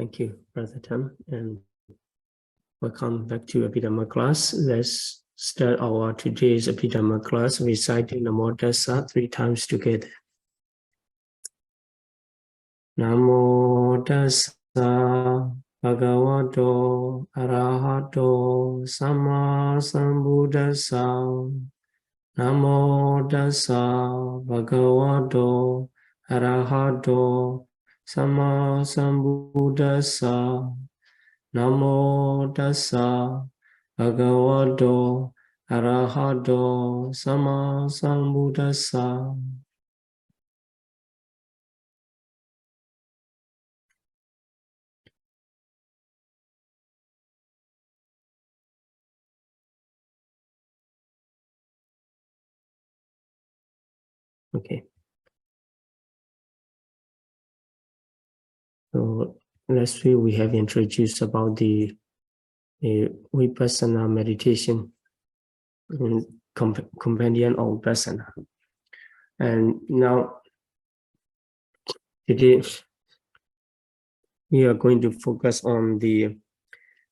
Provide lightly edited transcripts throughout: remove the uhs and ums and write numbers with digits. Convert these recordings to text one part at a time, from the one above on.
Thank you, Brother Tam, and welcome back to Abhidhamma class. Let's start our today's Abhidhamma class reciting Namo Tassa 3 times together. Namo Tassa Bhagavato Arahato Sama Sambuddhassa. Namo Tassa Bhagavato Arahato Sama Sambuddhassa. Namo Tassa Bhagavato Arahato Sama Sambuddhassa. Okay. So last week we have introduced about the Vipassana meditation and companion of Vipassana. And now today we are going to focus on the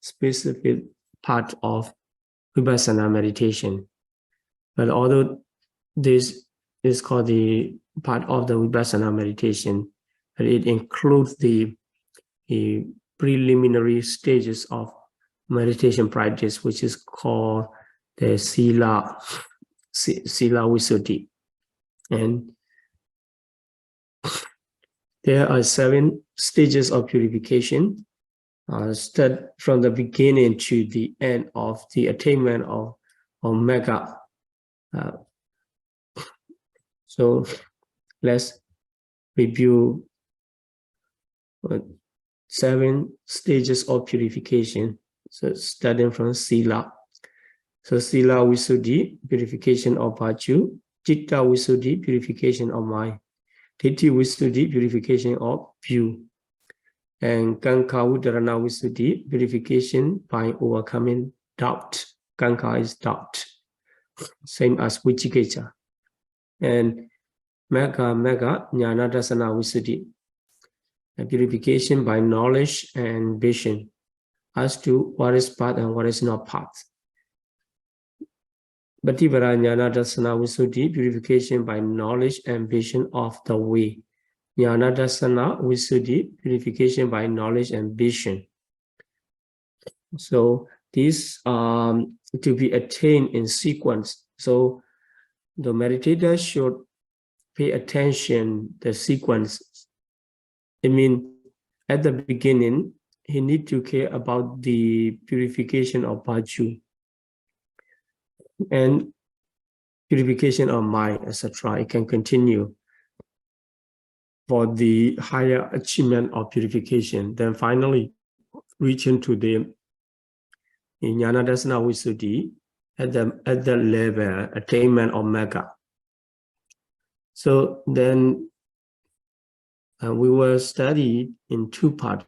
specific part of Vipassana meditation. But although this is called the part of the Vipassana meditation, but it includes the preliminary stages of meditation practice, which is called the Sila Visuddhi. And there are 7 stages of purification, start from the beginning to the end of the attainment of Magga. So let's review 7 stages of purification. So starting from Sila. So Sila Visuddhi, purification of virtue. Citta Visuddhi, purification of mind. Ditthi Visuddhi, purification of view. And Kankha Uddharana Visuddhi, purification by overcoming doubt. Kankha is doubt. Same as Vicikiccha. And Magga Jnana Dassana Visuddhi, purification by knowledge and vision as to what is path and what is not path. Bhattivara Jnana Dassana Visuddhi, purification by knowledge and vision of the way. Jnana Dassana Visuddhi, purification by knowledge and vision. So these to be attained in sequence. So the meditator should pay attention the sequence. I mean, at the beginning, he need to care about the purification of virtue and purification of mind, etc. It can continue for the higher achievement of purification. Then finally, reaching to the Jnana Dassana Visuddhi at the level attainment of Magga. So then we will study in 2 parts,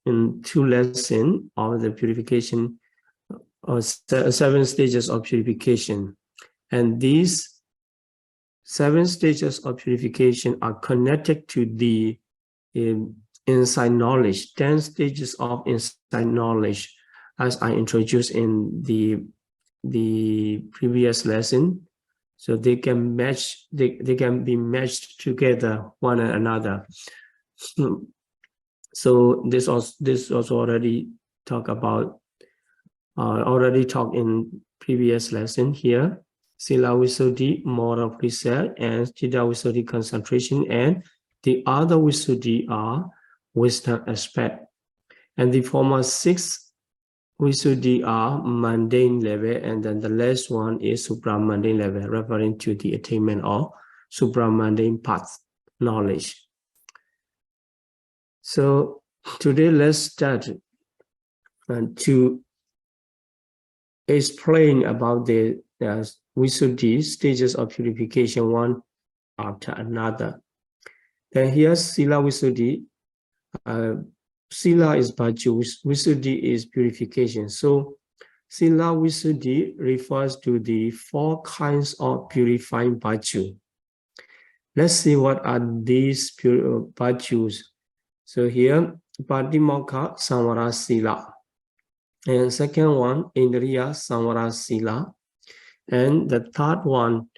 in 2 lessons of the purification, 7 stages of purification. And these 7 stages of purification are connected to the insight knowledge, 10 stages of insight knowledge, as I introduced in the previous lesson. So they can match, they can be matched together one another. So this also already talked about, already talked in previous lesson here. Sila Visuddhi, moral precept, and Citta Visuddhi, concentration, and the other Visuddhi are wisdom aspect. And the former 6 Visuddhi are mundane level, and then the last one is supramundane level, referring to the attainment of supramundane path knowledge. So today let's start to explain about the Visuddhi stages of purification one after another. Then here's Sila Visuddhi. Sila is virtue, Visuddhi is purification. So Sila Visuddhi refers to the 4 kinds of purifying virtue. Let's see what are these virtues. So here Patimokkha Samvara Sila. And second one, Indriya Samvara Sila. And the third one,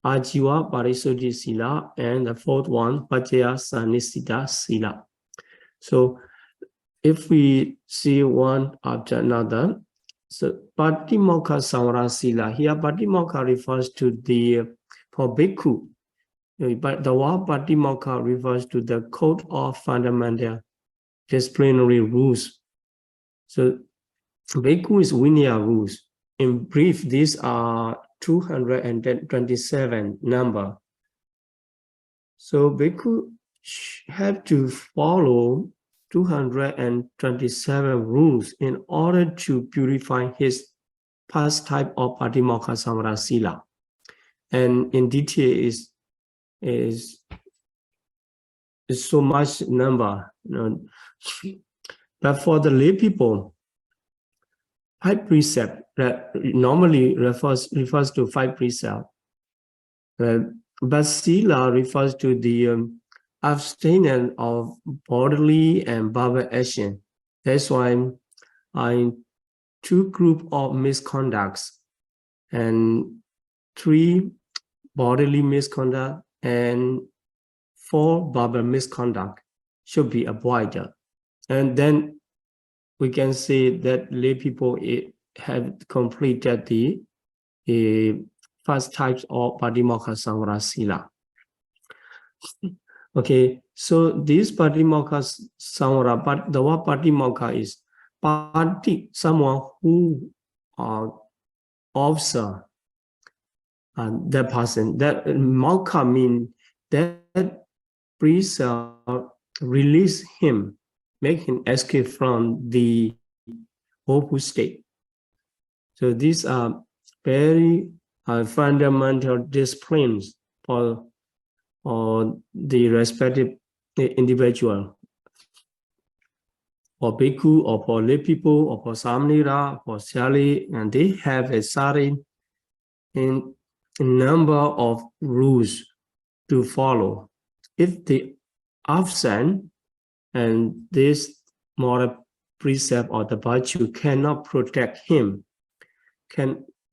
Ajiva Parisuddhi Sila. And the fourth one, Pachaya Sanisita Sila. So if we see one after another, so Patimokkha Samvara Sila, here Patimokkha refers to the, for Bhikkhu, but the word Patimokkha refers to the code of fundamental disciplinary rules. So Bhikkhu is Vinaya rules. In brief, these are 227 number. So Bhikkhu have to follow 227 rules in order to purify his past type of Patimokkha Samvara Sila. And in detail is so much number, But for the lay people, 5 precepts normally refers to 5 precepts. But Sila refers to the abstinence of bodily and verbal action. That's why in 2 groups of misconducts and 3 bodily misconduct and 4 verbal misconduct should be avoided. And then we can say that lay people have completed the first types of Patimokkha Samvara Sila. Okay, so this Patimokkha Samvara, but the word Patimokkha is Pati, someone who observe that person. That Mokha means that priest release him, make him escape from the woeful state. So these are very fundamental disciplines for the respective individual, for bhikkhu or for lay people or for samnera, for sali, and they have a certain number of rules to follow. If they absent and this moral precept or the virtue cannot protect him,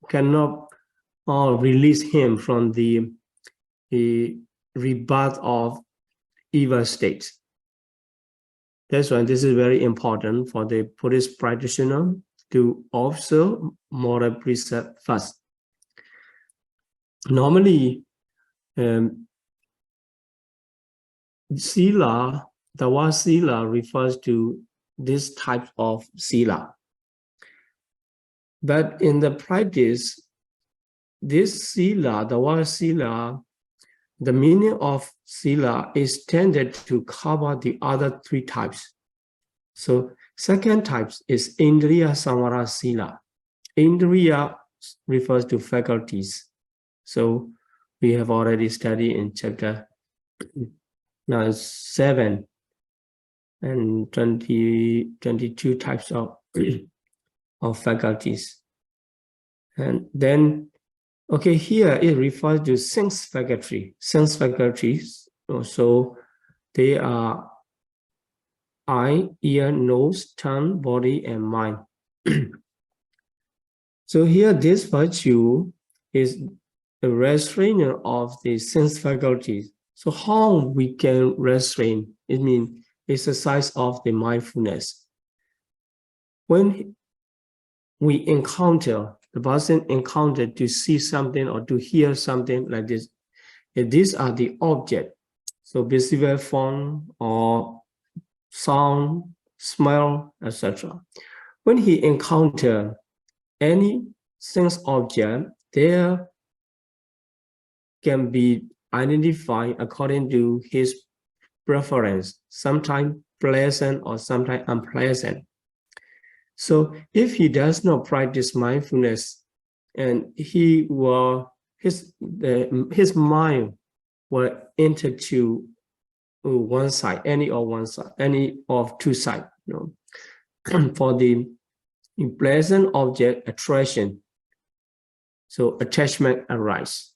cannot release him from the rebirth of evil states. That's why this is very important for the Buddhist practitioner to observe moral precept first. Normally, Sila, the word Sila refers to this type of Sila. But in the practice, this Sila, the word Sila, the meaning of Sila is tended to cover the other 3 types. So second type is Indriya Samvara Sila. Indriya refers to faculties. So we have already studied in chapter 7 and 22 types of faculties. And then, okay, here it refers to sense faculty. Sense faculties, so they are eye, ear, nose, tongue, body, and mind. So here, this virtue is a restrainer of the sense faculties. So how we can restrain? It means exercise of the mindfulness. When we encounter, the person encountered to see something or to hear something like this, these are the object. So visual form or sound, smell, etc. When he encounter any sense object, there can be identified according to his preference, sometimes pleasant or sometimes unpleasant. So if he does not practice mindfulness, and his mind will enter to one side, any of 2 sides. For the pleasant object attraction, so attachment arises.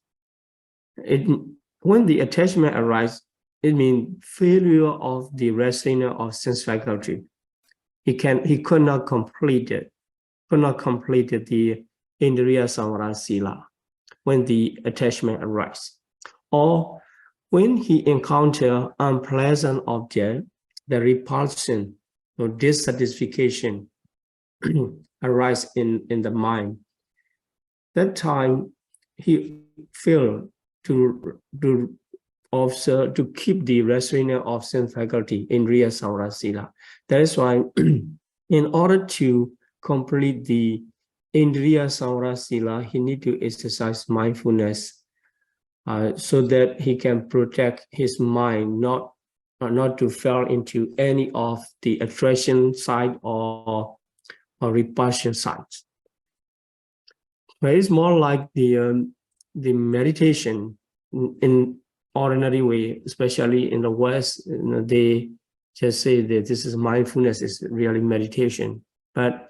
When the attachment arises, it means failure of the restrainer of sense faculty. He could not complete it, the Indriya Samvara Sila when the attachment arises. Or when he encounter unpleasant object, the repulsion or dissatisfaction arise in the mind. That time he failed to observe, to keep the restrainer of sense faculty in Indriya Samvara Sila. That is why in order to complete the Indriya Samvara Sila, he need to exercise mindfulness so that he can protect his mind not to fall into any of the attraction side or repulsion sides. But it's more like the meditation in ordinary way, especially in the West. They just say that this is mindfulness, is really meditation. But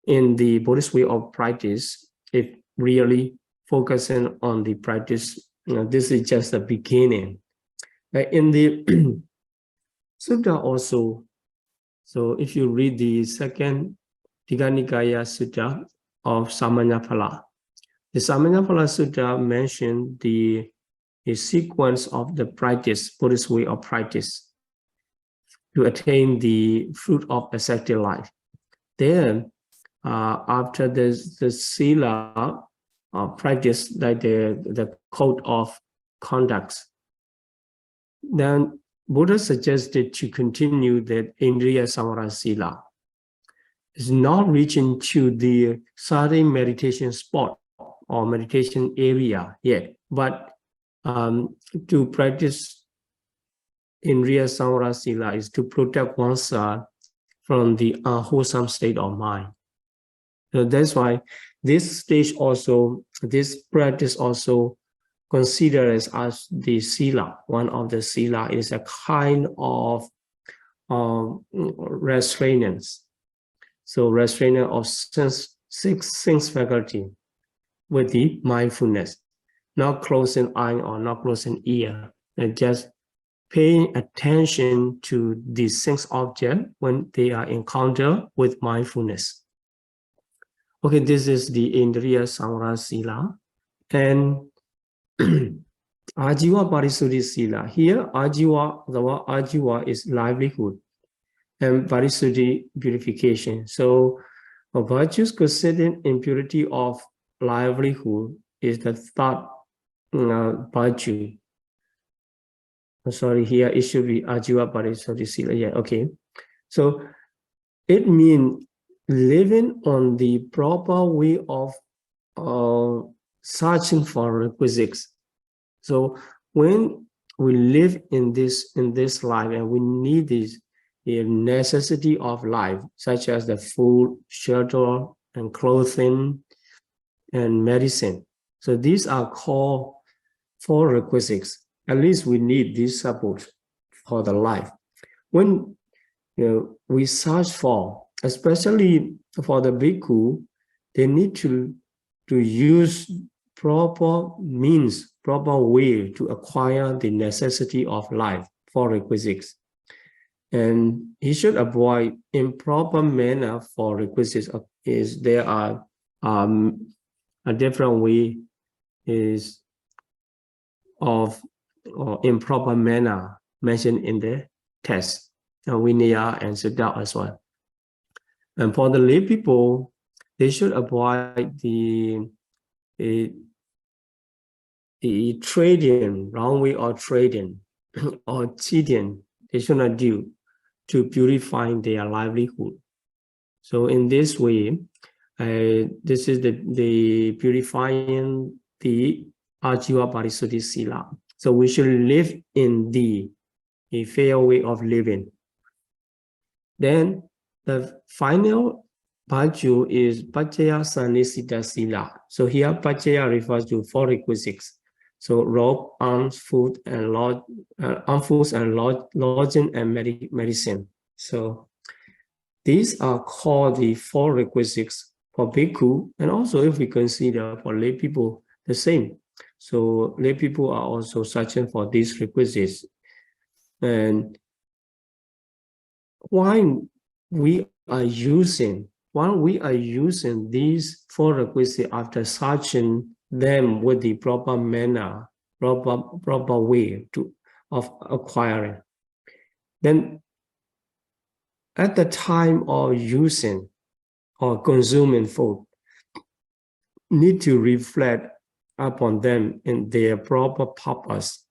in the Buddhist way of practice, it really focusing on the practice. This is just the beginning. In the sutta also, so if you read the second Digha Nikaya Sutta of Samanyaphala, the Samanyaphala Sutta mentioned the sequence of the practice, Buddhist way of practice, to attain the fruit of ascetic life. Then, after the sila practice, like the code of conduct, then Buddha suggested to continue that Indriya Samvara Sila. It's not reaching to the certain meditation spot or meditation area yet, but to practice Indriya Samvara Sila is to protect oneself from the unwholesome state of mind. So that's why this stage also, this practice also considered as the sila. One of the sila is a kind of restraints. So restrainer of six sense faculty with the mindfulness, not closing eye or not closing ear, and just paying attention to the sense object when they are encountered with mindfulness. Okay, this is the Indriya Samvara Sila. And Ajiva Parisuddhi Sila. Here, Ajiva, the word Ajiva is livelihood, and Parisuddhi, purification. So, virtues considered in purity of livelihood is the third virtue. Sorry, here it should be Ajiva Parisuddhi Sila. Yeah, okay. So, it means living on the proper way of searching for requisites. So when we live in this life and we need this the necessity of life, such as the food, shelter, and clothing, and medicine. So these are called 4 requisites. At least we need this support for the life. When we search for, especially for the bhikkhu, they need to use proper means, proper way to acquire the necessity of life, 4 requisites. And he should avoid improper manner for requisites. Is there are a different way is of improper manner mentioned in the text, Vinaya and Siddha as well. And for the lay people, they should avoid the trading, wrong way of trading or cheating. They should not do to purify their livelihood. So in this way, this is the purifying the Ajiva Parisuddhi Sila. So we should live in a fair way of living. Then the final virtue is Pacaya Sannisita Sila. So here Pacaya refers to 4 requisites. So robe, arms, food, and lodging and medicine. So these are called the 4 requisites for bhikkhu, and also if we consider for lay people the same. So lay people are also searching for these requisites. And while we are using these four requisites after searching them with the proper manner, proper way of acquiring, then at the time of using or consuming food, need to reflect upon them in their proper purpose.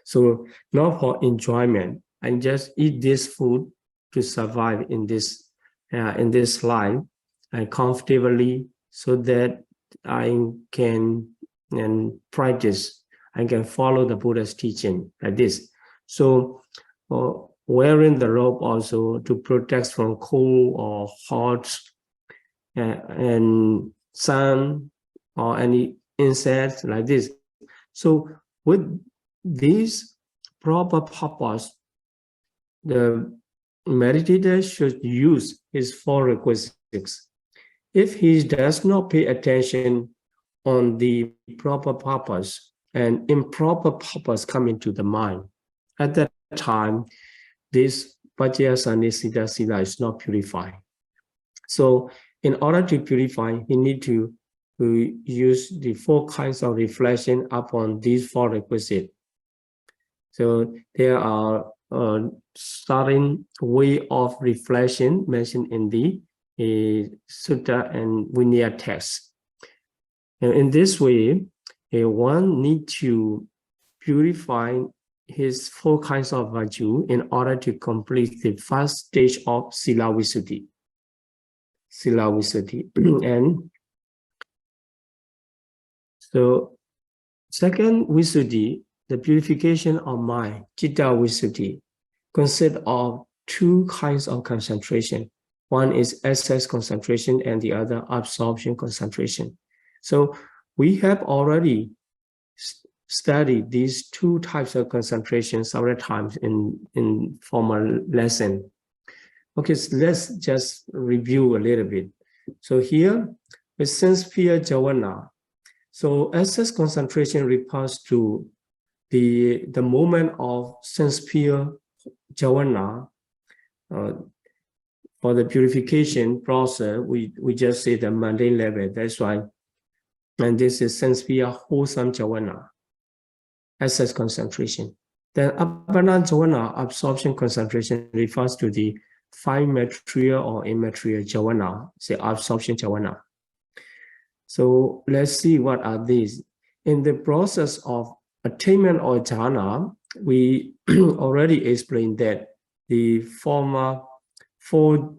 So not for enjoyment, I just eat this food to survive in this life and comfortably, so that I can practice, I can follow the Buddha's teaching like this. So wearing the robe also to protect from cold or hot and sun or any insects like this. So with this proper purpose, the meditator should use his four requisites. If he does not pay attention on the proper purpose and improper purpose come into the mind, at that time, this Pajaya Sannisita Sila is not purified. So in order to purify, he need to use the four kinds of reflection upon these four requisites. So there are starting way of reflection mentioned in the Sutta and Vinaya text. And in this way, one need to purify his four kinds of virtue in order to complete the first stage of Sila Visuddhi. Sila Visuddhi. And so second Visuddhi, the purification of mind, Citta Visuddhi, consists of two kinds of concentration. One is access concentration and the other absorption concentration. So we have already studied these two types of concentration several times in former lesson. Okay, so let's just review a little bit. So here, with sense sphere jhana, so access concentration refers to the moment of sense sphere jhana. For the purification process, we just say the mundane level. That's why, and this is sense sphere wholesome jhana, access concentration. Then Abhidhamma jhana, absorption concentration, refers to the fine material or immaterial jhana, say absorption jhana. So let's see what are these. In the process of attainment of jhana, we already explained that the former four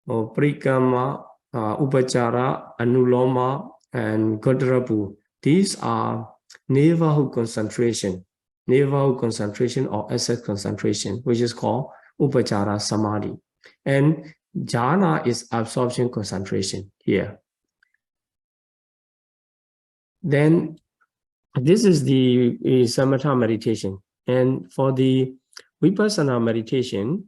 parikama, upachara, anuloma, and godrapu, these are neighborhood concentration or access concentration, which is called upachara samadhi. And jhana is absorption concentration here. Then this is the samatha meditation. And for the vipassana meditation,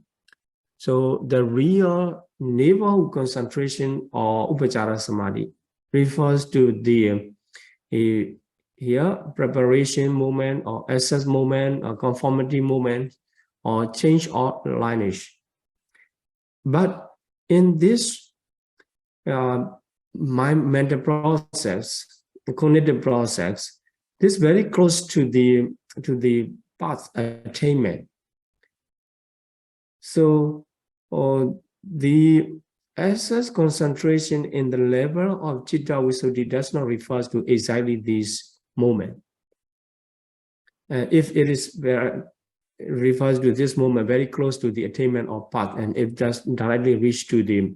so the real neighborhood concentration or upachara samadhi refers to the here preparation moment or access moment or conformity moment or change or lineage. But in this mental process, the cognitive process, this is very close to the path attainment. So the access concentration in the level of Citta Visuddhi does not refer to exactly this moment. If it is refers to this moment very close to the attainment of path, and it does directly reach to the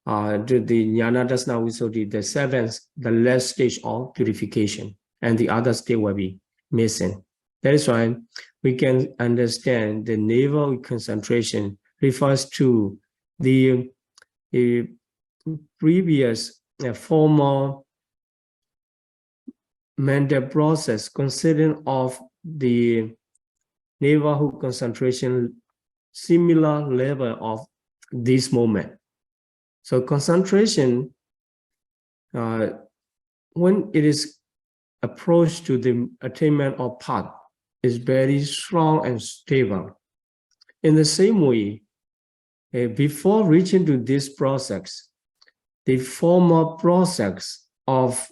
Jnana Dasana Visuddhi, the seventh, the last stage of purification, and the other stage will be missing. That is why we can understand the navel concentration refers to the previous formal mental process considering of the neighborhood concentration similar level of this moment. So concentration, when it is approached to the attainment of path, is very strong and stable. In the same way, before reaching to this process, the former process of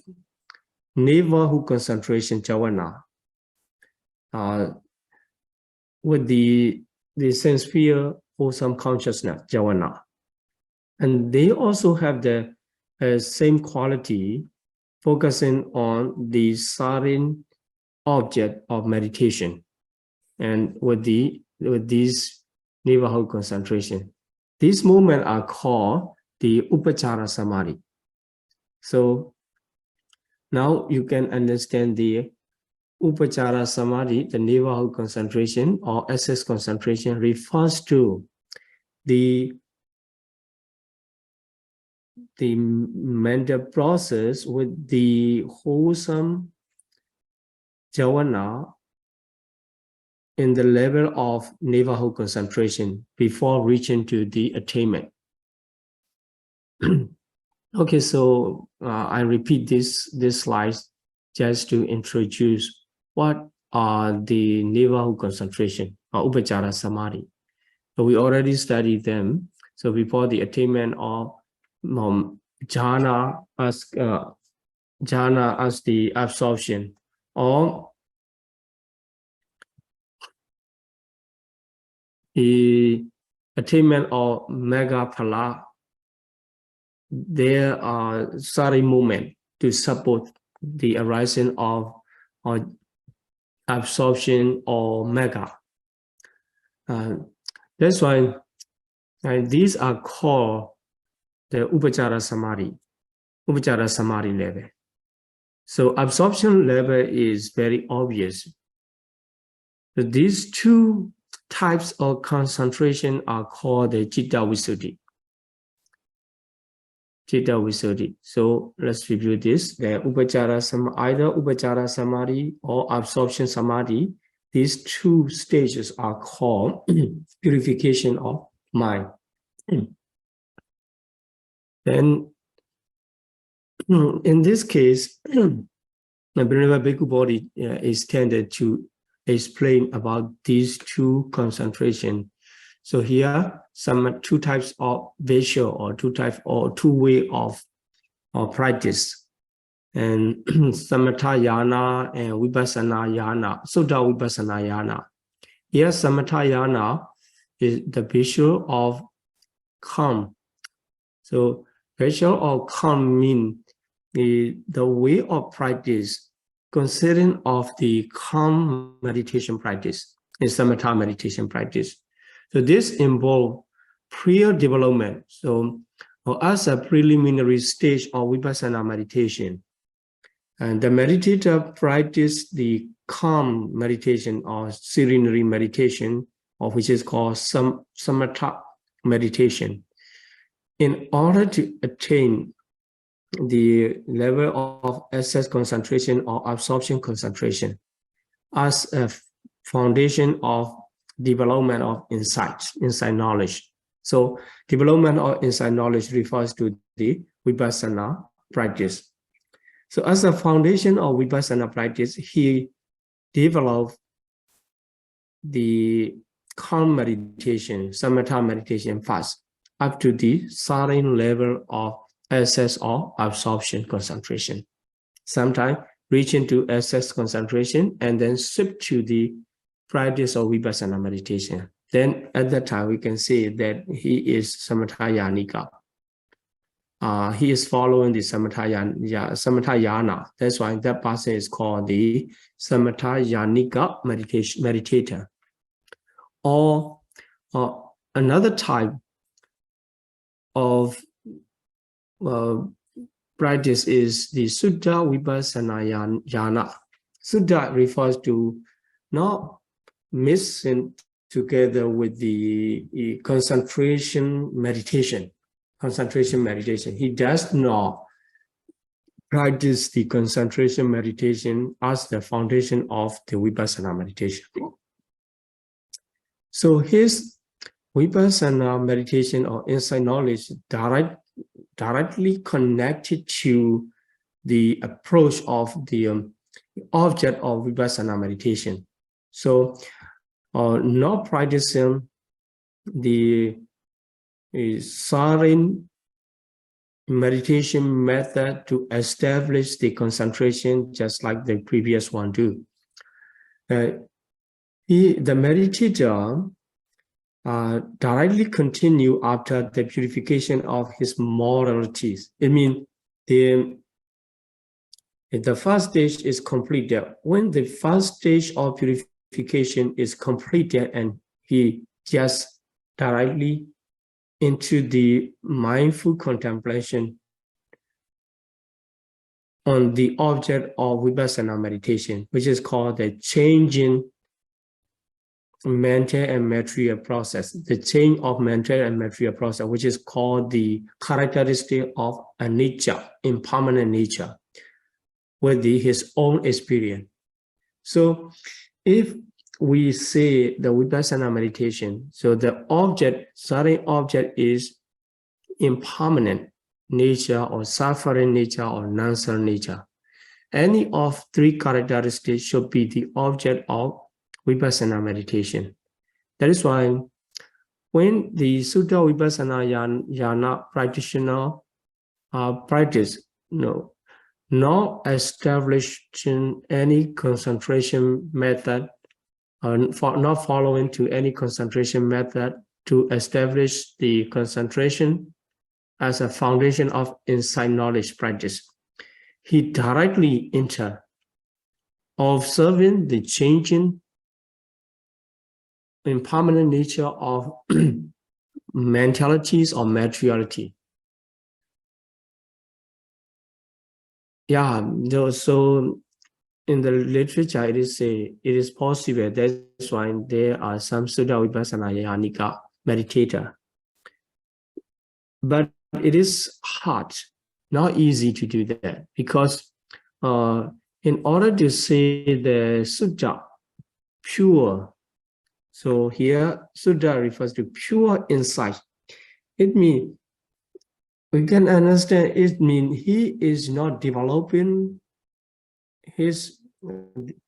neighborhood concentration jhana, with the sense sphere wholesome consciousness jhana, and they also have the same quality, focusing on the certain object of meditation, and with these neighborhood concentration, these movements are called the upachara samadhi. So now you can understand the upachara samadhi, the neighborhood concentration or access concentration, refers to the mental process with the wholesome jhana in the level of neighborhood concentration before reaching to the attainment. Okay, so I repeat this slides just to introduce what are the neighborhood concentration or upachara samadhi. So we already studied them. So before the attainment of jhana as the absorption, or the attainment of mega phala, there are certain movements to support the arising of or absorption or mega. That's why these are called the upachara samadhi level. So absorption level is very obvious. So these two types of concentration are called the citta visuddhi. Citta visuddhi. So let's review this. The either upachara samadhi or absorption samadhi, these two stages are called purification of mind. Then in this case, the Bhinneka Bhikkhu body is tended to explain about these two concentration. So here, some two types of visual or two way of practice, and samatha yana and vipassana yana, sutta vipassana yana. Here, samatha yana is the visual of calm. So visual of calm means the way of practice considering of the calm meditation practice, is samatha meditation practice. So this involves prior development. So as a preliminary stage of vipassana meditation, and the meditator practice the calm meditation or serenity meditation, or which is called samatha meditation, in order to attain the level of access concentration or absorption concentration as a foundation of development of insight knowledge. So development of insight knowledge refers to the vipassana practice. So as a foundation of vipassana practice, he developed the calm meditation, samatha meditation first, up to the certain level of access or absorption concentration. Sometimes reaching to access concentration and then shift to the practice of vipassana meditation. Then at that time we can say that he is samatha yanika. He is following the samatha yana. That's why that person is called the samatha yanika meditator. Or another type of practice is the sutta vipassana yana. Sutta refers to not mixing together with the concentration meditation. He does not practice the concentration meditation as the foundation of the vipassana meditation. So his vipassana meditation or insight knowledge directly connected to the approach of the object of vipassana meditation. So, not practicing the silent meditation method to establish the concentration, just like the previous one do. The meditator directly continue after the purification of his moralities. It means the first stage is completed. When the first stage of purification is completed and he just directly into the mindful contemplation on the object of Vipassana meditation, which is called the changing mental and material process, the change of mental and material process, which is called the characteristic of anicca, impermanent nature, with his own experience. So if we say the Vipassana meditation, so the object, certain object is impermanent nature or suffering nature or non-self nature. Any of three characteristics should be the object of Vipassana meditation. That is why when the Sutta Vipassana Jhana practitioner practice, not establishing any concentration method, not following to any concentration method to establish the concentration as a foundation of insight knowledge practice. He directly enter observing the changing impermanent nature of mentalities or materiality. Yeah, so in the literature, it is possible. That's why there are some Sutta Vipassana Yanika meditator. But it is hard, not easy to do that, because in order to say the Sutta pure, so here Sutta refers to pure insight. It means we can understand it means he is not developing his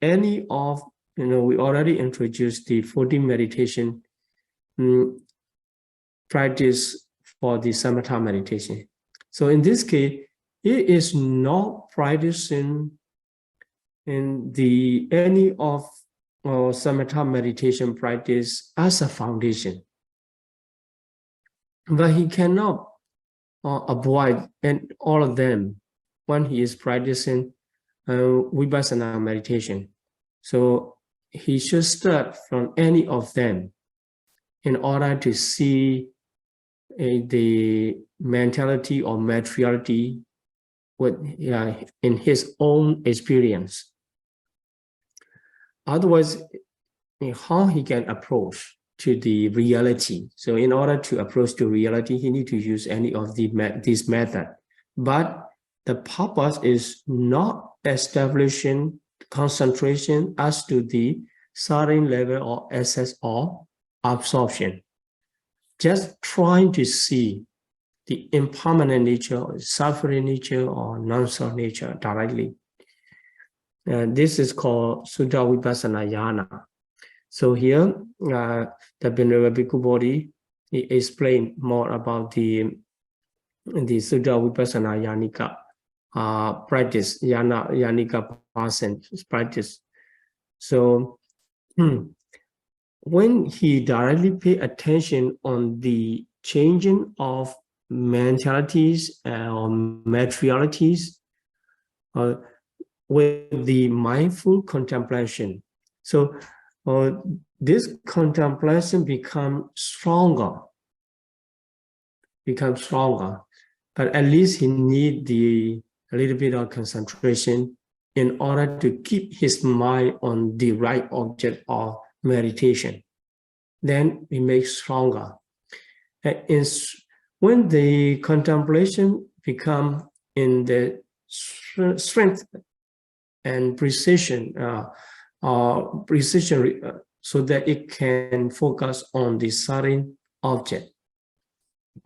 any of, we already introduced the 14 meditation practice for the samatha meditation. So in this case, he is not practicing in the any of samatha meditation practice as a foundation, but he cannot avoid and all of them when he is practicing Vipassana meditation. So he should start from any of them in order to see the mentality or materiality with in his own experience. Otherwise, how he can approach to the reality? So in order to approach to reality, he need to use any of this method. But the purpose is not establishing concentration as to the certain level or access or absorption. Just trying to see the impermanent nature, or suffering nature, or non-self nature directly. This is called Sutta Vipassana Jhana. So here, the Venerable Bhikkhu Bodhi explained more about the Sutta Vipassana Jhanika practice, Jhanika person practice. So when he directly pay attention on the changing of mentalities or materialities with the mindful contemplation, so this contemplation becomes stronger, but at least he need a little bit of concentration in order to keep his mind on the right object of meditation. Then it makes stronger. And when the contemplation become in the strength and precision, so that it can focus on the certain object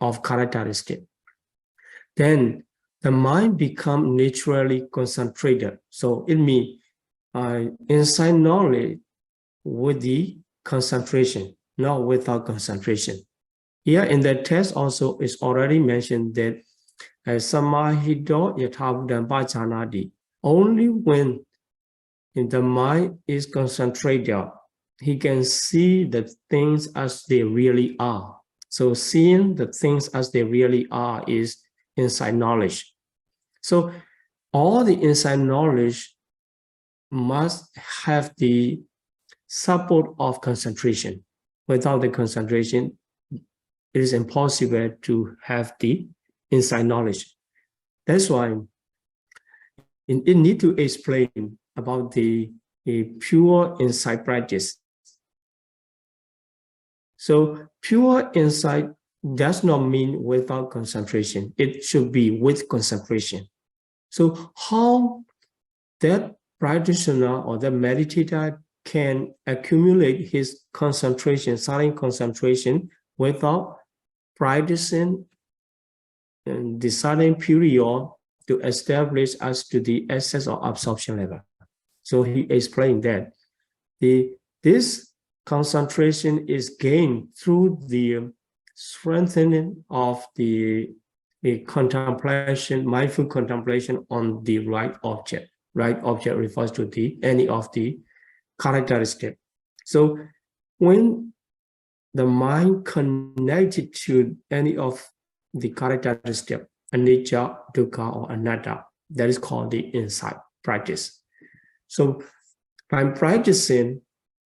of characteristic, then the mind become naturally concentrated. So it means insight knowledge with the concentration, not without concentration. Here in the text also is already mentioned that Samahito Yathabudam Bhajanadi, only when the mind is concentrated, he can see the things as they really are. So seeing the things as they really are is insight knowledge. So all the insight knowledge must have the support of concentration. Without the concentration, it is impossible to have the insight knowledge. That's why it need to explain about the pure insight practice. So pure insight does not mean without concentration. It should be with concentration. So how that practitioner or the meditator can accumulate his concentration, silent concentration, without practicing the silent period to establish as to the access or absorption level. So he explained that this concentration is gained through the strengthening of the contemplation, mindful contemplation on the right object. Right object refers to any of the characteristic. So when the mind connected to any of the characteristic, anicca, dukkha, or anatta, that is called the insight practice. So by practicing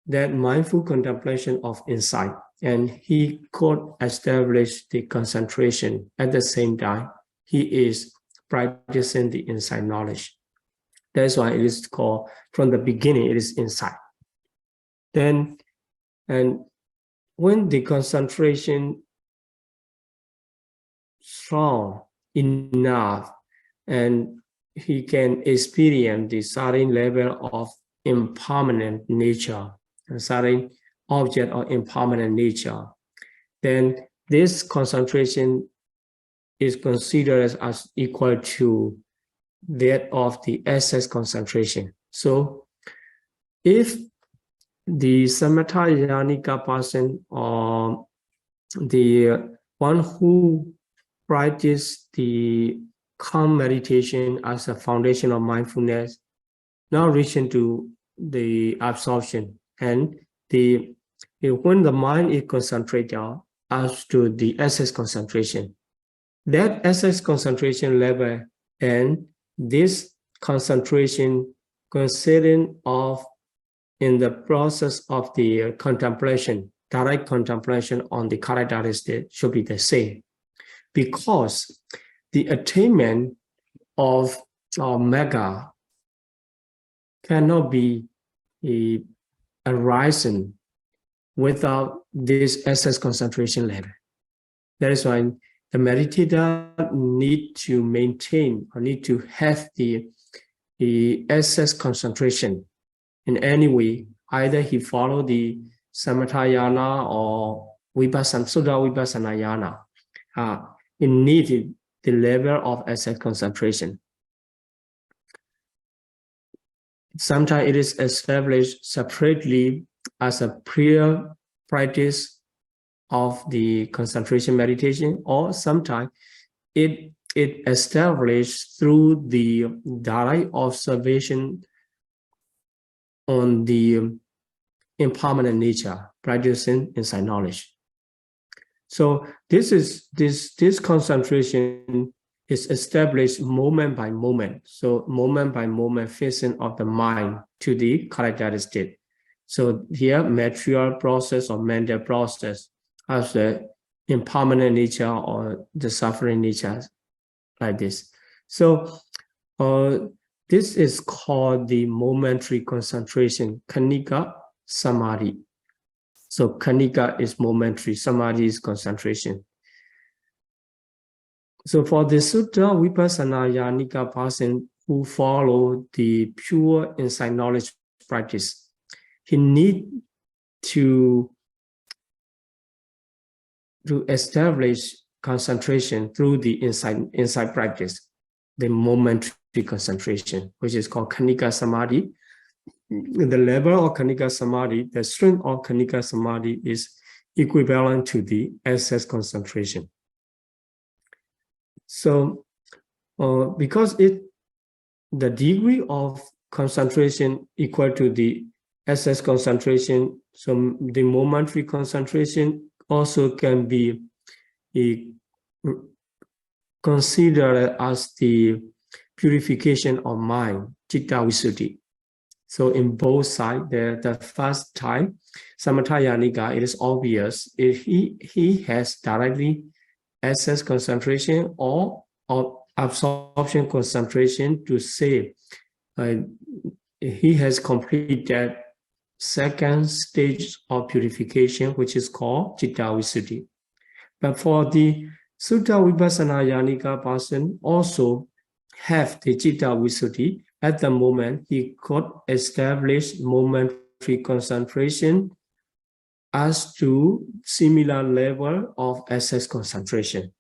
that mindful contemplation of insight, and he could establish the concentration at the same time, he is practicing the insight knowledge. That's why it is called, from the beginning, it is insight. Then, and when the concentration strong enough, and he can experience the certain level of impermanent nature, a certain object of impermanent nature, then this concentration is considered as equal to that of the excess concentration. So if the samatha yanika person or the one who practices the calm meditation as a foundation of mindfulness, now reaching to the absorption, and when the mind is concentrated as to the excess concentration, that excess concentration level and this concentration considering of in the process of the contemplation, direct contemplation on the characteristic should be the same, because the attainment of mega cannot be arising without this excess concentration level. That is why the meditator need to maintain or need to have the excess concentration in any way. Either he follow the samatha or vipassana, Sudha vipassana yana. It needed the level of excess concentration. Sometimes it is established separately as a prior practice of the concentration meditation, or sometimes it established through the direct observation on the impermanent nature, practicing insight knowledge. So this concentration is established moment by moment. So moment by moment facing of the mind to the characteristic. So here material process or mental process has the impermanent nature or the suffering nature like this. So this is called the momentary concentration, Khanika Samadhi. So Khanika is momentary, Samadhi is concentration. So for the Sutta Vipassana Yanika person who follow the pure insight knowledge practice, he need to establish concentration through the insight practice, the momentary concentration, which is called Khanika Samadhi. the level of Khanika Samadhi, the strength of Khanika Samadhi is equivalent to the excess concentration. So, because the degree of concentration equal to the excess concentration, so the momentary concentration also can be considered as the purification of mind, Citta Visuddhi. So in both sides, the first type, Samatha Yanika, it is obvious if he has directly excess concentration or absorption concentration to say he has completed second stage of purification, which is called Citta Visuddhi. But for the Sutta Vipassana Yanika person also have the Citta Visuddhi. At the moment, he could establish momentary concentration as to similar level of excess concentration.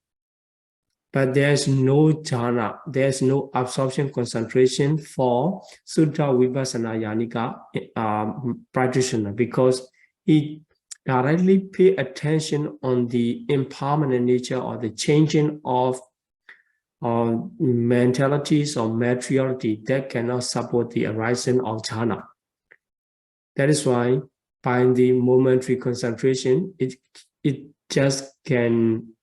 But there's no jhana, there's no absorption concentration for Sutta Vipassana Yanika practitioner because he directly pay attention on the impermanent nature or the changing of mentalities or materiality that cannot support the arising of jhana. That is why by the momentary concentration, it just can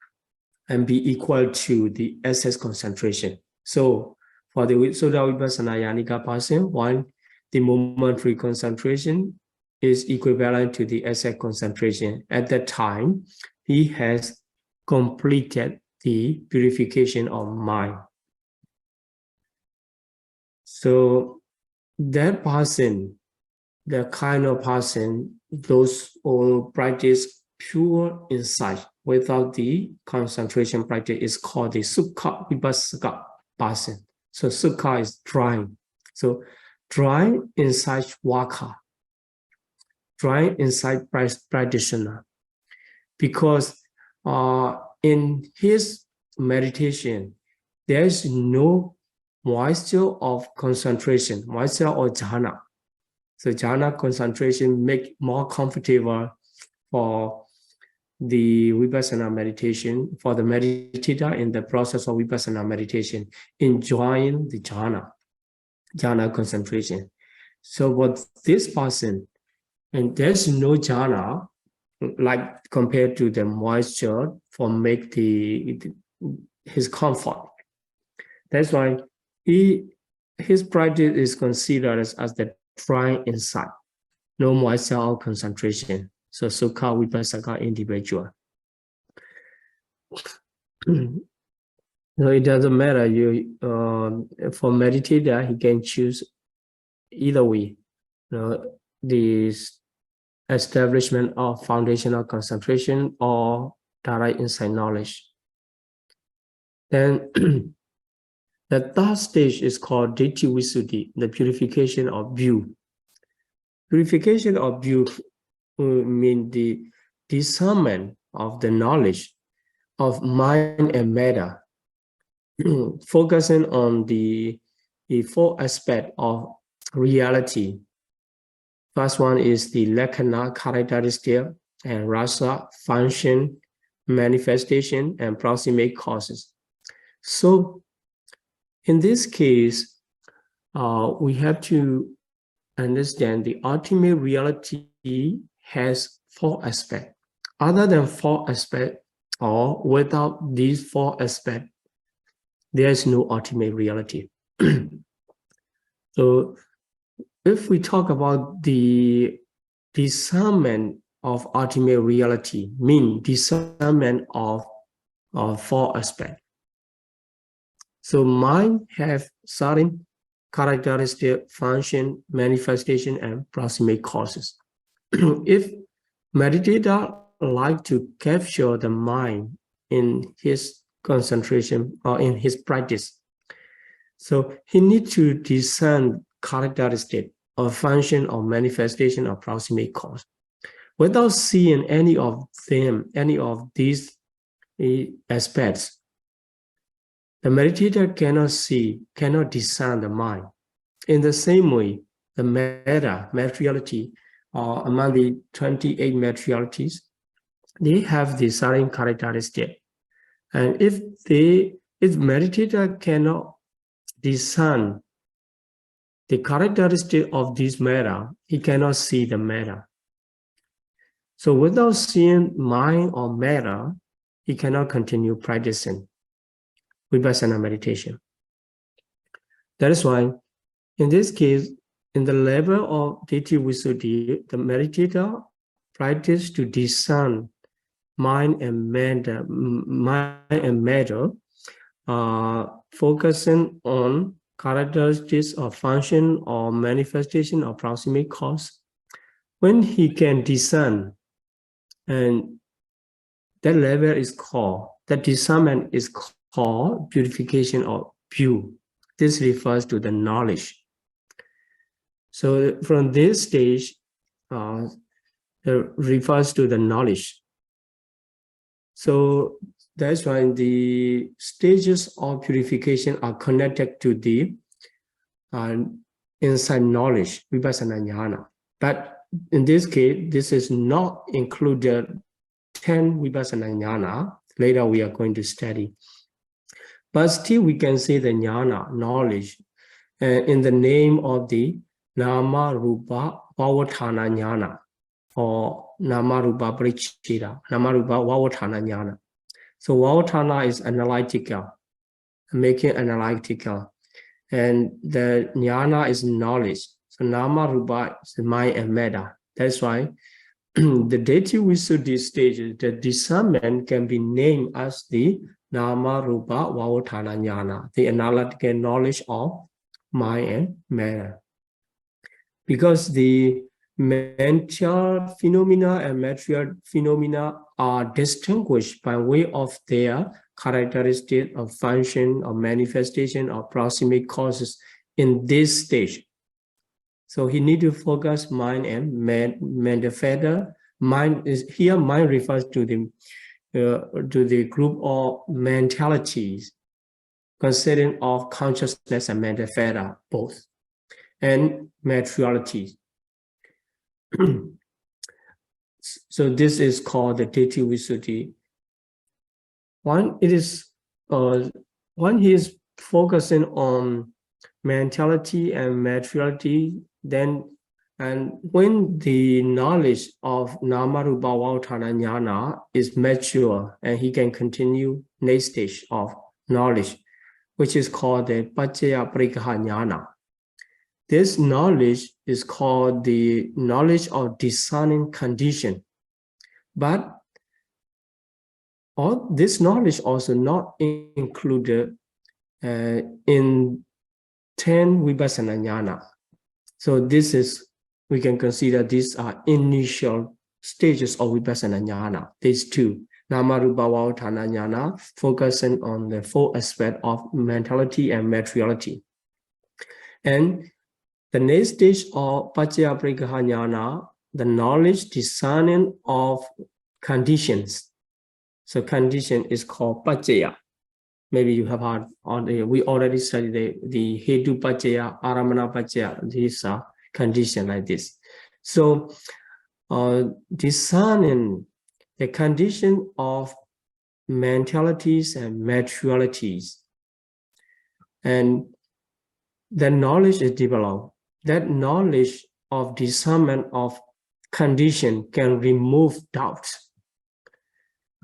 be equal to the excess concentration. So for the Sutta Vipassana Yanika person, one, the momentary concentration is equivalent to the excess concentration. At that time, he has completed the purification of mind. So that person, the kind of person, those who practice pure insight without the concentration practice is called the Sukha Vipassaka person. So Sukha is drying. So dry insight waka, dry insight practitioner, because in his meditation, there is no moisture of concentration, moisture or jhana. So jhana concentration make more comfortable for the vipassana meditation, for the meditator in the process of vipassana meditation, enjoying the jhana concentration. So what this person, and there's no jhana, like compared to the moisture for make his comfort. That's why his practice is considered as the dry insight, no moisture or concentration. So Sukha Vipassaka individual. So it doesn't matter. For meditator, he can choose either way. The establishment of foundational concentration or direct insight knowledge. Then the third stage is called Ditthi Visuddhi, the purification of view. Purification of view means the discernment of the knowledge of mind and matter, focusing on the four aspects of reality. First one is the lakkhana, characteristic, and rasa, function, manifestation, and proximate causes. So in this case, we have to understand the ultimate reality has four aspects. Other than four aspects, or without these four aspects, there is no ultimate reality. So if we talk about the discernment of ultimate reality, mean discernment of four aspects. So mind have certain characteristic, function, manifestation, and proximate causes. If meditator like to capture the mind in his concentration or in his practice, so he needs to discern characteristic or function or manifestation or proximate cause. Without seeing any of them, any of these aspects, the meditator cannot discern the mind. In the same way, the materiality, among the 28 materialities, they have the certain characteristic. And if meditator cannot discern the characteristic of this matter, he cannot see the matter. So without seeing mind or matter, he cannot continue practicing Vipassana meditation. That is why, in this case, in the level of Ditthi Visuddhi, the meditator practice to discern mind and matter, focusing on characteristics of function or manifestation or proximate cause. When he can discern, and that level is called, that discernment is called purification or view. This refers to the knowledge. So from this stage, it refers to the knowledge. So that's why the stages of purification are connected to the inside knowledge, Vipassana Jnana. But in this case, this is not included 10 Vipassana Jnana. Later we are going to study. But still we can say the Jnana, knowledge, in the name of the Nama Rupa Vavatthana Jnana, or Nama Rupa Parichita, Nama Rupa Vavatthana Jnana. So Vavatthana is analytical, making analytical. And the Jnana is knowledge. So Nama Rupa is mind and matter. That's why the Ditthi Visuddhi stage, the discernment can be named as the Nama Rupa Vavatthana Jnana, the analytical knowledge of mind and matter. Because the mental phenomena and material phenomena are distinguished by way of their characteristic of function or manifestation or proximate causes in this stage. So he need to focus mind and matter. Mind is here. Mind refers to the group of mentalities consisting of consciousness and matter, both, and materiality. So this is called the Ditthi Visuddhi. When he is focusing on mentality and materiality, then, and when the knowledge of Nama Rupa Vavatthana Jnana is mature, and he can continue next stage of knowledge, which is called the Paccaya Parikkaha Jnana. This knowledge is called the knowledge of discerning condition. But all this knowledge also not included in 10 Vipassana Jnana. So this is, we can consider these are initial stages of Vipassana Jnana. These two, Nama Rupa Vavatthana Jnana, focusing on the four aspects of mentality and materiality. And the next stage of Paccaya Parikkaha Jnana, the knowledge discerning of conditions. So condition is called Paccaya. Maybe you have heard, we already studied the Hetu Paccaya, Aramana Paccaya. These are conditions like this. So discerning the condition of mentalities and materialities, and the knowledge is developed. That knowledge of discernment of condition can remove doubts.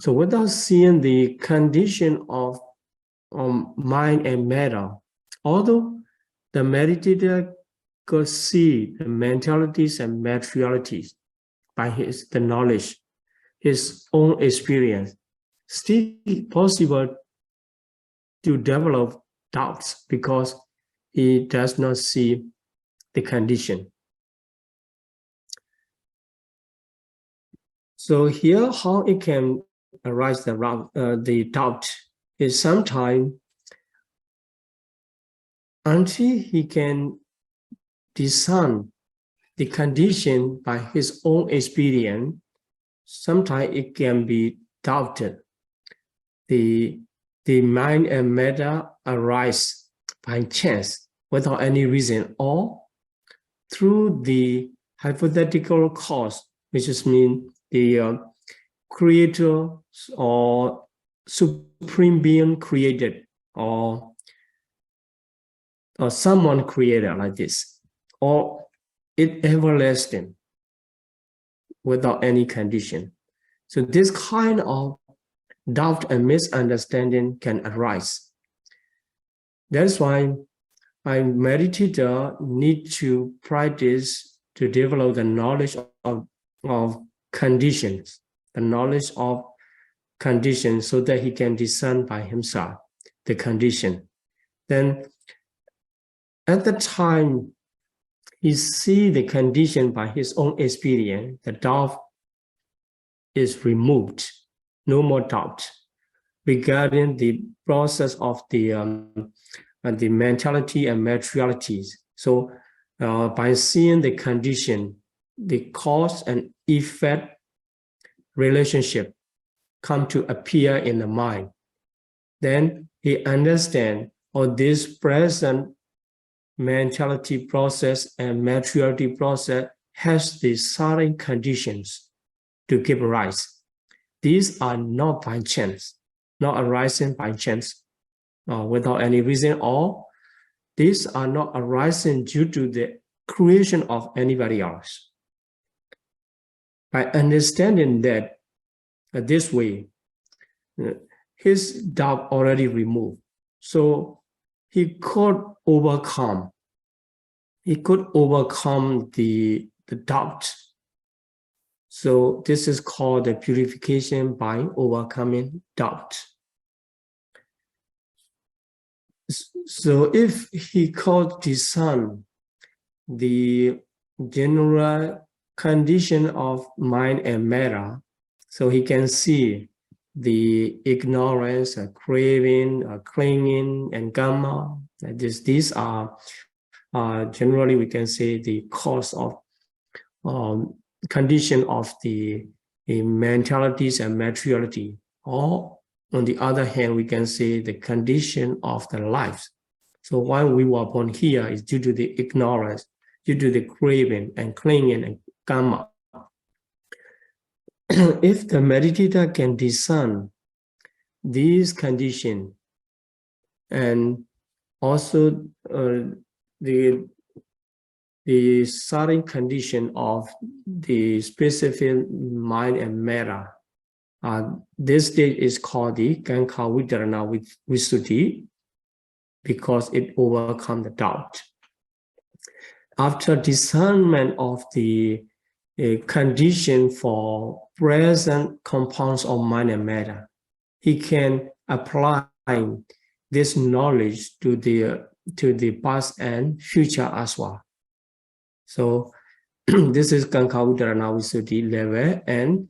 So without seeing the condition of mind and matter, although the meditator could see the mentalities and materialities by the knowledge, his own experience, still possible to develop doubts because he does not see the condition. So here, how it can arise the doubt is sometimes until he can discern the condition by his own experience, sometimes it can be doubted. The mind and matter arise by chance without any reason, or through the hypothetical cause, which is mean the creator or supreme being created, or someone created like this, or it everlasting without any condition. So this kind of doubt and misunderstanding can arise. That's why a meditator need to practice to develop the knowledge of conditions, the knowledge of conditions, so that he can discern by himself the condition. Then at the time he see the condition by his own experience, the doubt is removed, no more doubt regarding the process of the mentality and materialities. So by seeing the condition, the cause and effect relationship come to appear in the mind, then he understands, this present mentality process and materiality process has the certain conditions to give rise. These are not by chance, not arising by chance, without any reason, or these are not arising due to the creation of anybody else. By understanding that this way, his doubt already removed. So he could overcome the doubt. So this is called the purification by overcoming doubt. So if he could discern the general condition of mind and matter, so he can see the ignorance, craving, clinging, and karma. These are generally, we can say, the cause of condition of the mentalities and materiality. Or on the other hand, we can say the condition of the life. So why we were born here is due to the ignorance, due to the craving and clinging and karma. If the meditator can discern these conditions, and also the certain condition of the specific mind and matter, this stage is called the Kankha Vidarana Visuddhi, because it overcomes the doubt. After discernment of the condition for present compounds of mind and matter, he can apply this knowledge to the past and future as well. So this is Kankha Vidarana Visuddhi level, and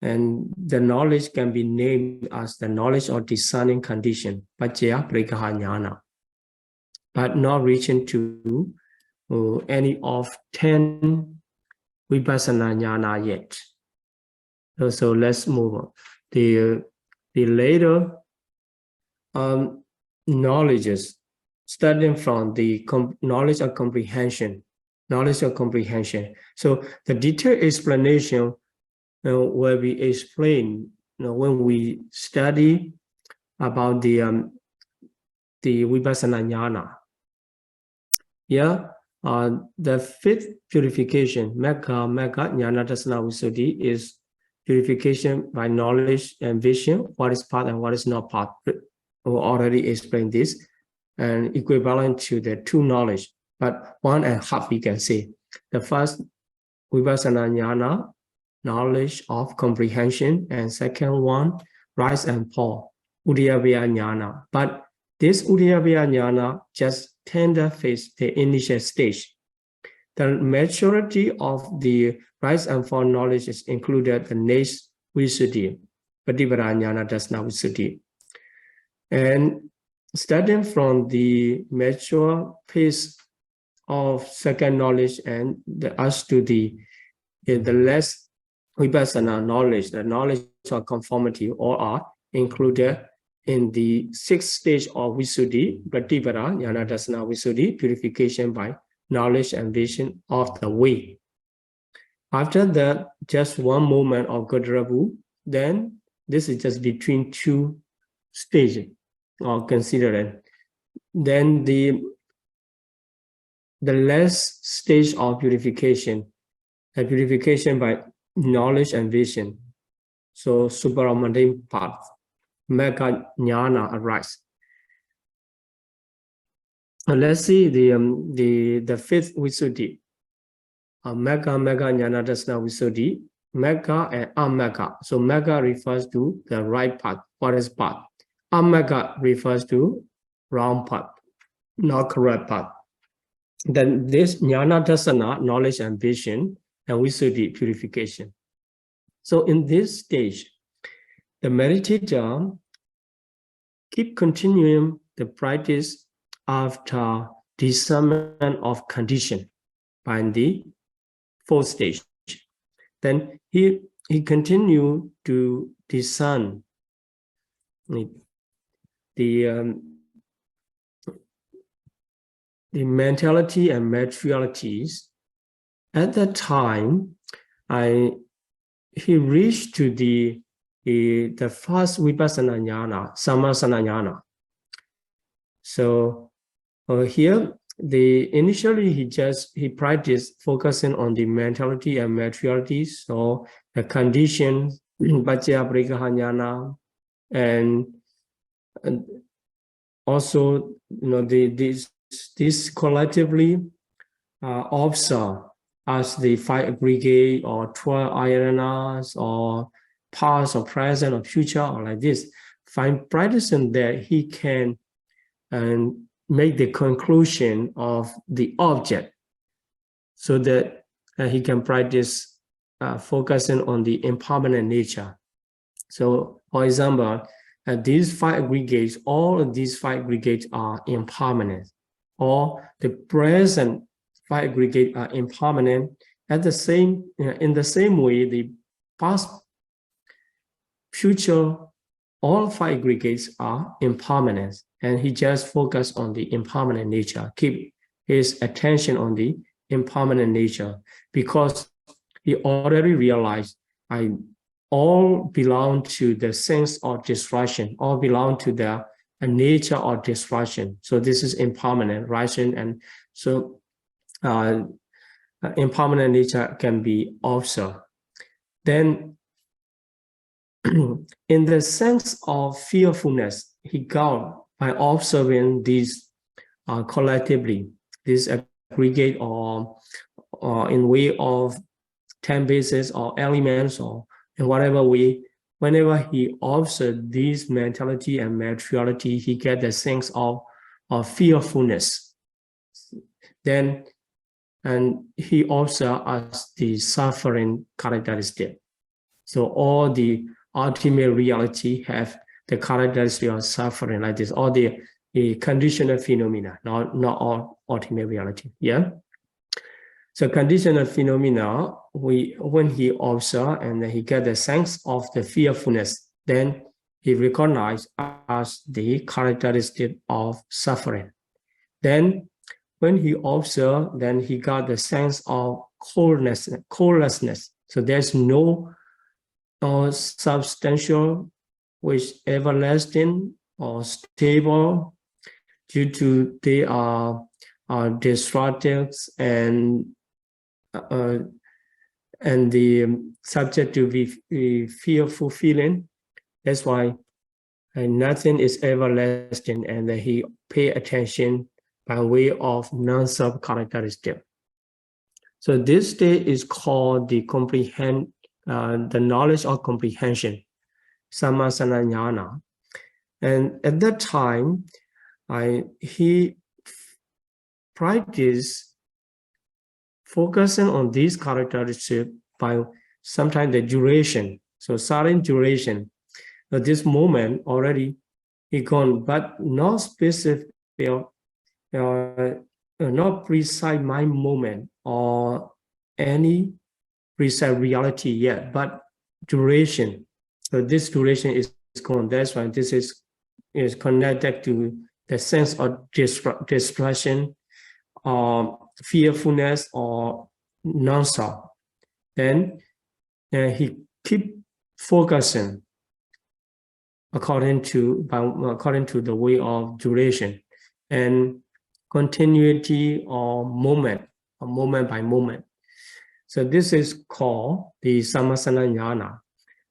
the knowledge can be named as the knowledge of discerning condition, Pacaya Prikaha Jnana, but not reaching to any of 10 Vipassana Jnana yet. So let's move on. The later knowledges, starting from the knowledge of comprehension. So the detailed explanation will be explained when we study about the Vipassana Jnana. Yeah, the fifth purification, Magga Jnana Dassana Visuddhi, is purification by knowledge and vision, what is part and what is not part. We already explained this, and equivalent to the two knowledge, but one and a half we can say. The first, Vipassana Jnana, knowledge of comprehension, and second one, rise and fall, Uddiyabhaya Jnana. But this Uddiyabhaya Jnana just tender phase, the initial stage. The majority of the rise and fall knowledge is included the next Visuddhi, Patipada Jnana Dassana Visuddhi. And starting from the mature phase of second knowledge and us to the less Vipassana knowledge, the knowledge of conformity, all are included in the sixth stage of Visuddhi, Patipada Jnana Dassana Visuddhi, purification by knowledge and vision of the way. After that, just one moment of Godrabu, then this is just between two stages or considered. Then the last stage of purification, the purification by knowledge and vision. So supramundane path, Mega Jnana arise. Let's see the fifth Visuddhi. Mega Jnana Dasana Visuddhi, Mega and Amega. So Mega refers to the right path, forest path. Amega refers to wrong path, not correct path. Then this Jnana Dasana, knowledge and vision, and Visuddhi, purification. So in this stage, the meditator keep continuing the practice after discernment of condition by the fourth stage. Then he continue to discern the mentality and materialities. At that time, he reached to the first vipassana jnana, samasana jnana. So here, initially he practiced focusing on the mentality and materialities, so the conditions, bhajya prikaha jnana, and also this collectively observe as the 5 aggregate or 12 ayanas or past or present or future or like this. Find practicing that he can make the conclusion of the object so that he can practice focusing on the impermanent nature. So for example, these 5 aggregates, all of these 5 aggregates are impermanent, or the present 5 aggregates are impermanent. At the same, in the same way, the past, future, all 5 aggregates are impermanent, and he just focused on the impermanent nature, keep his attention on the impermanent nature, because he already realized all belong to the sense of destruction, all belong to the nature of destruction. So this is impermanent, rising, and so impermanent nature can be observed. Then in the sense of fearfulness, he got by observing these collectively, this aggregate or in way of 10 bases or elements or in whatever way, whenever he observes this mentality and materiality, he gets the sense of fearfulness. Then, and he observes as the suffering characteristic. So all the ultimate reality have the characteristic of suffering like this, all the conditional phenomena, not all ultimate reality. Yeah. So conditional phenomena, when he observes and then he gets the sense of the fearfulness, then he recognizes as the characteristic of suffering. Then when he observes, then he got the sense of coldness. So there's no substantial which everlasting or stable, due to they are destructive and the subject to be fearful feeling. That's why nothing is everlasting, and he pay attention by way of non-self characteristic. So this state is called the the knowledge of comprehension, samasana jnana. And at that time, he practiced focusing on these characteristics by sometimes the duration. So certain duration, at this moment already he gone, but not specific, not precise mind moment or any precise reality yet, but duration. So this duration is gone. That's why this is connected to the sense of destruction, fearfulness or non-self. Then he keep focusing according to the way of duration and continuity or moment by moment. So this is called the Sammasana Jnana.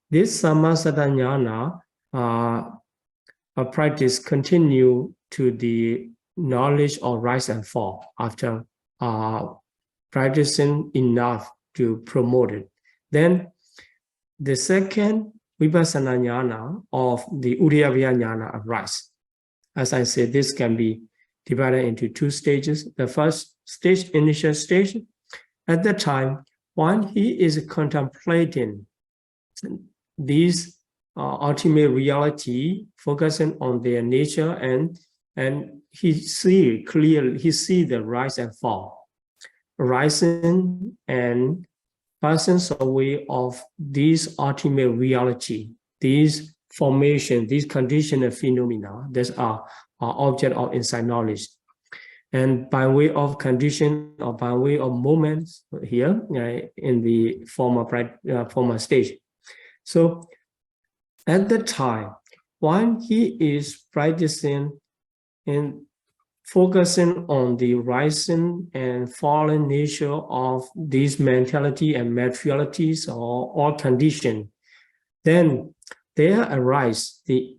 This Sammasana Jnana practice continue to the knowledge of rise and fall after practicing enough to promote it. Then the second Vipassana Jnana of the Uddiyavya Jnana arise. As I said, this can be divided into two stages. The first stage, initial stage, at that time, when he is contemplating these ultimate reality, focusing on their nature, and he see clearly, he see the rise and fall, rising and passing away of this ultimate reality, these formation, these conditional phenomena that are object of insight knowledge. And by way of condition or by way of moments here in the former stage. So at the time, when he is practicing and focusing on the rising and falling nature of these mentality and materialities or all condition, then there arise the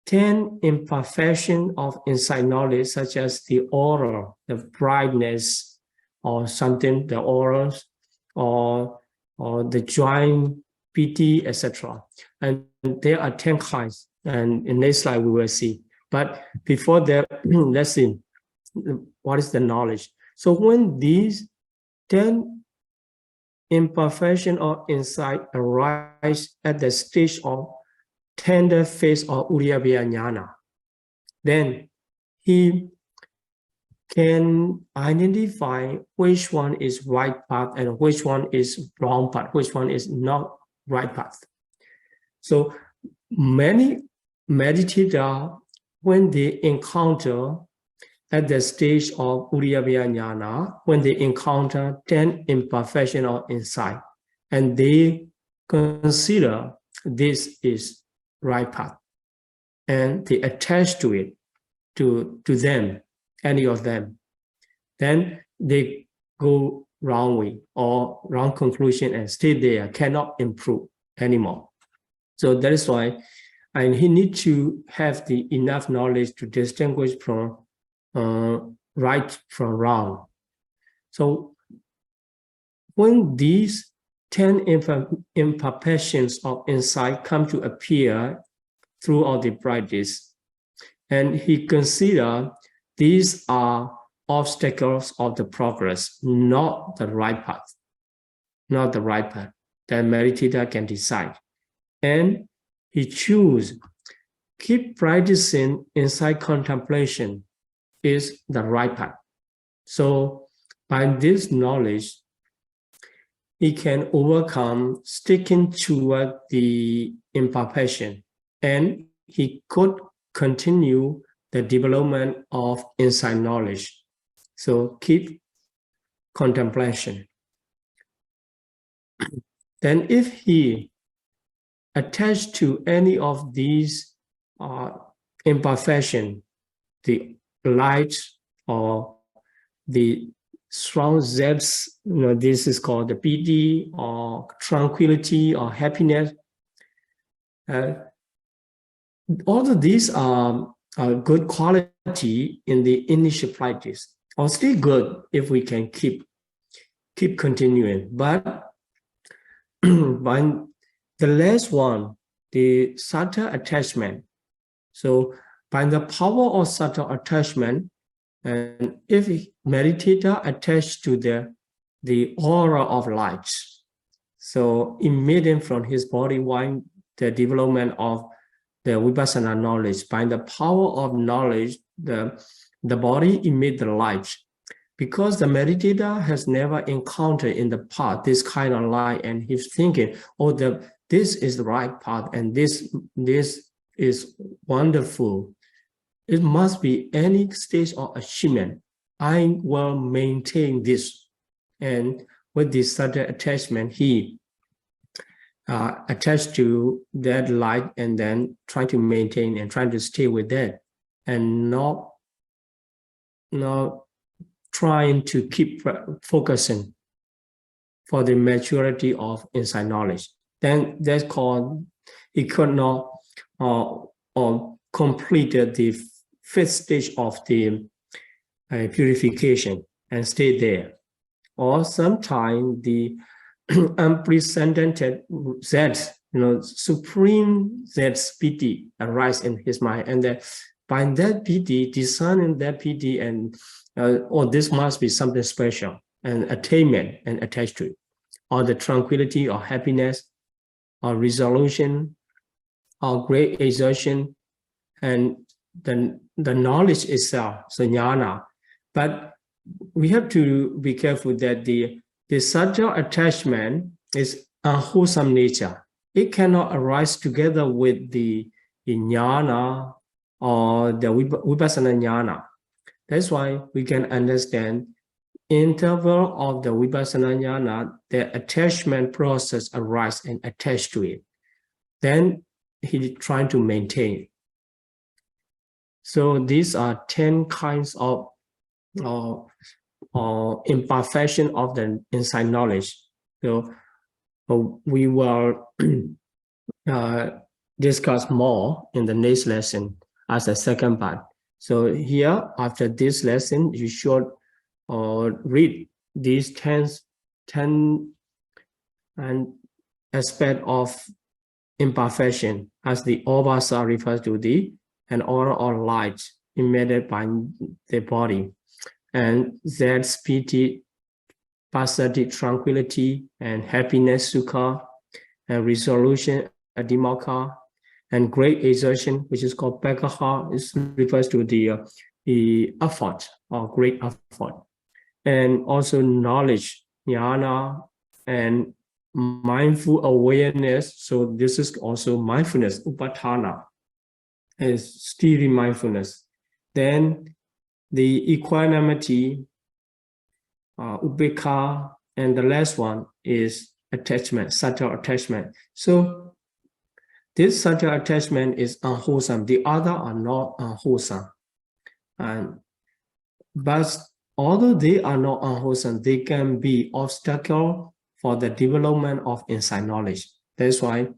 10 imperfections of insight knowledge, such as the aura, the brightness, or something, the auras, or the joint, piti, etc. And there are 10 kinds, and in next slide we will see. But before that, let's see what is the knowledge. So when these 10 imperfection or insight arise at the stage of tender phase or Uddiyavya Jnana, then he can identify which one is right path and which one is wrong path, which one is not right path. So many meditators, when they encounter at the stage of Uddiyavya Jnana, when they encounter 10 imperfection or insight, and they consider this is right path, and they attach to it, to them, any of them, then they go wrong way or wrong conclusion and stay there, cannot improve anymore. So that is why he needs to have the enough knowledge to distinguish from right from wrong. So when these 10 imperfections of insight come to appear throughout the practice, and he considers these are obstacles of the progress, not the right path, not the right path, that meditator can decide. And he chooses, keep practicing insight contemplation is the right path. So by this knowledge, he can overcome sticking toward the imperfection, and he could continue the development of insight knowledge. So keep contemplation. Then if he attached to any of these imperfection, the light or the strong zets, this is called the piti or tranquility or happiness. All of these are good quality in the initial practice, or still good if we can keep continuing. But when the last one, the subtle attachment. So by the power of subtle attachment, and if meditator attached to the aura of light, so emitting from his body, while the development of the Vipassana knowledge, by the power of knowledge, the body emits the light. Because the meditator has never encountered in the past this kind of light, and he's thinking, oh, this is the right path, and this is wonderful. It must be any stage of achievement. I will maintain this. And with this subtle attachment, he attached to that light and then trying to maintain and trying to stay with that, and not trying to keep focusing for the maturity of insight knowledge. Then that's called, he could not complete the fifth stage of the purification and stay there. Or sometimes the unprecedented that, supreme that pity arise in his mind, and that by that pity, discerning that pity, and this must be something special and attainment and attached to it, or the tranquility or happiness or resolution or great exertion, and the knowledge itself, so jnana. But we have to be careful that the subtle attachment is unwholesome nature. It cannot arise together with the jnana or the vipassana jnana. That's why we can understand interval of the vipassana jnana, the attachment process arises and attached to it. Then he trying to maintain. So these are 10 kinds of imperfection of the insight knowledge. So we will discuss more in the next lesson as a second part. So here, after this lesson, you should read these 10 aspects of imperfection, as the obasa refers to the an aura or light emitted by the body, and that's piti, passaddhi, tranquility, and happiness, sukha, and resolution, adhimokha, and great exertion, which is called pekaha, is refers to the effort or great effort, and also knowledge, jnana, and mindful awareness. So this is also mindfulness, upatthana, is steady mindfulness. Then the equanimity, upekkha, and the last one is attachment, subtle attachment. So this subtle attachment is unwholesome. The other are not unwholesome. But although they are not unwholesome, they can be obstacle for the development of insight knowledge. That's why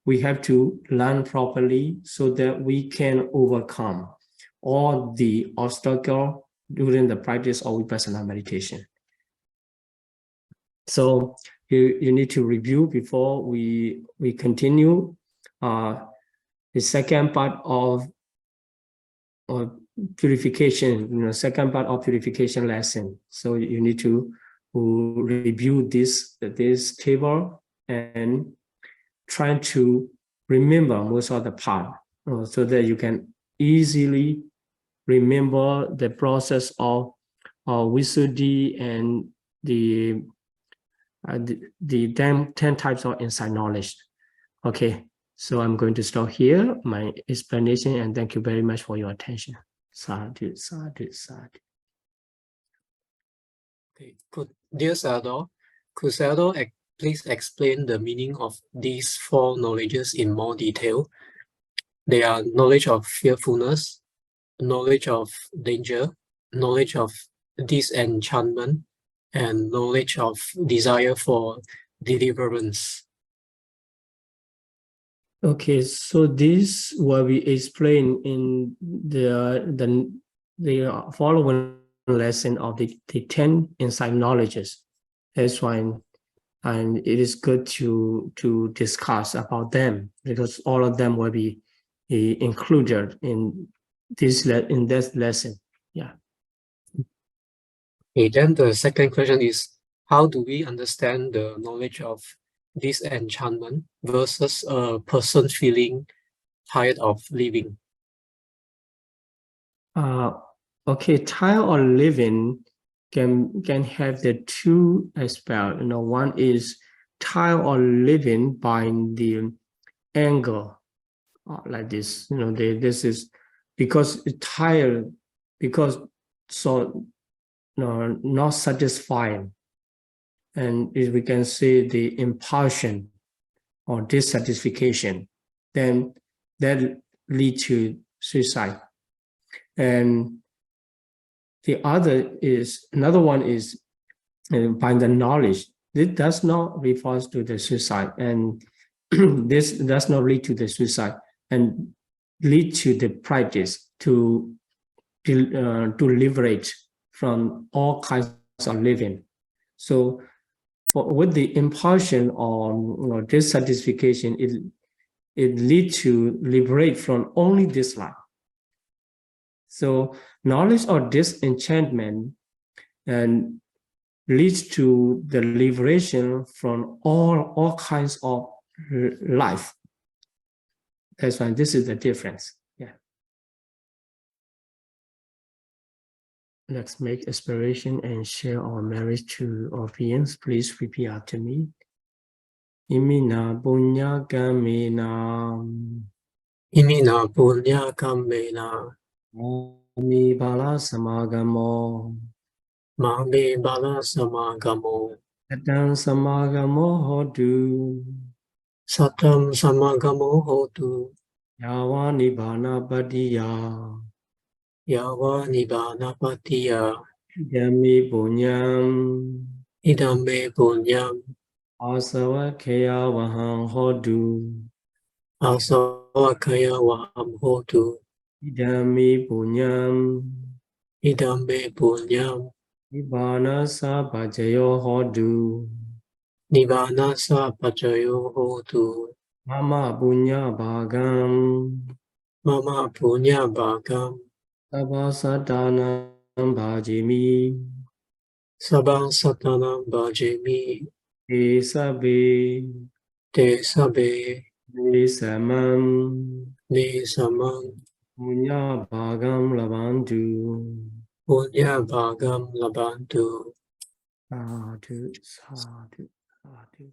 we have to learn properly so that we can overcome all the obstacle during the practice of vipassana meditation. So you need to review before we continue the second part of purification, second part of purification lesson. So you need to review this table and try to remember most of the part, so that you can easily remember the process of visuddhi and the 10 types of insight knowledge. Okay, so I'm going to stop here my explanation, and thank you very much for your attention. Sadhu, sadhu, sadhu. Okay, dear Sayadaw, could Sayadaw please explain the meaning of these four knowledges in more detail? They are knowledge of fearfulness, knowledge of danger, knowledge of disenchantment, and knowledge of desire for deliverance. Okay, so this will be explained in the following lesson of the 10 insight knowledges. That's why, and it is good to discuss about them, because all of them will be included in this lesson. Yeah. Okay, then the second question is, how do we understand the knowledge of disenchantment versus a person feeling tired of living? Okay, tired of living can have the two aspects. One is tired of living by the anger, like this. This is because it's tired, because so not satisfying, and if we can say the impulsion or dissatisfaction, then that lead to suicide. And another one is by the knowledge. This does not refer to the suicide, and this does not lead to the suicide, and lead to the practice to liberate from all kinds of living. So with the impulsion or dissatisfaction, it leads to liberate from only this life. So knowledge or disenchantment and leads to the liberation from all kinds of life. That's why this is the difference. Yeah. Let's make aspiration and share our merit to our beings. Please repeat after me. Imina punya kamena. Imina punya kamena. Mami bala samagamo. Mami bala samagamo. Satam samagamo hotu. Satam samagamo hotu. Yawa nibbana patiya. Yawa nibbana patiya. Idami punyam. Idame punyam. Asavakaya vaham hotu. Asavakaya vaham hotu. Idami punyam. Idame punyam. Nibbana sapajayo hotu. Nibbana sapajayo hotu. Mama punya bhagam. Mama punya bhagam. Sabha satanam bhajimi. Sabha satanam bhajami. Te sabe. Te sabe. Te samam. Me samam. Punya bhagam labantu. Punya bhagam labantu. Sadhu, sadhu, sadhu.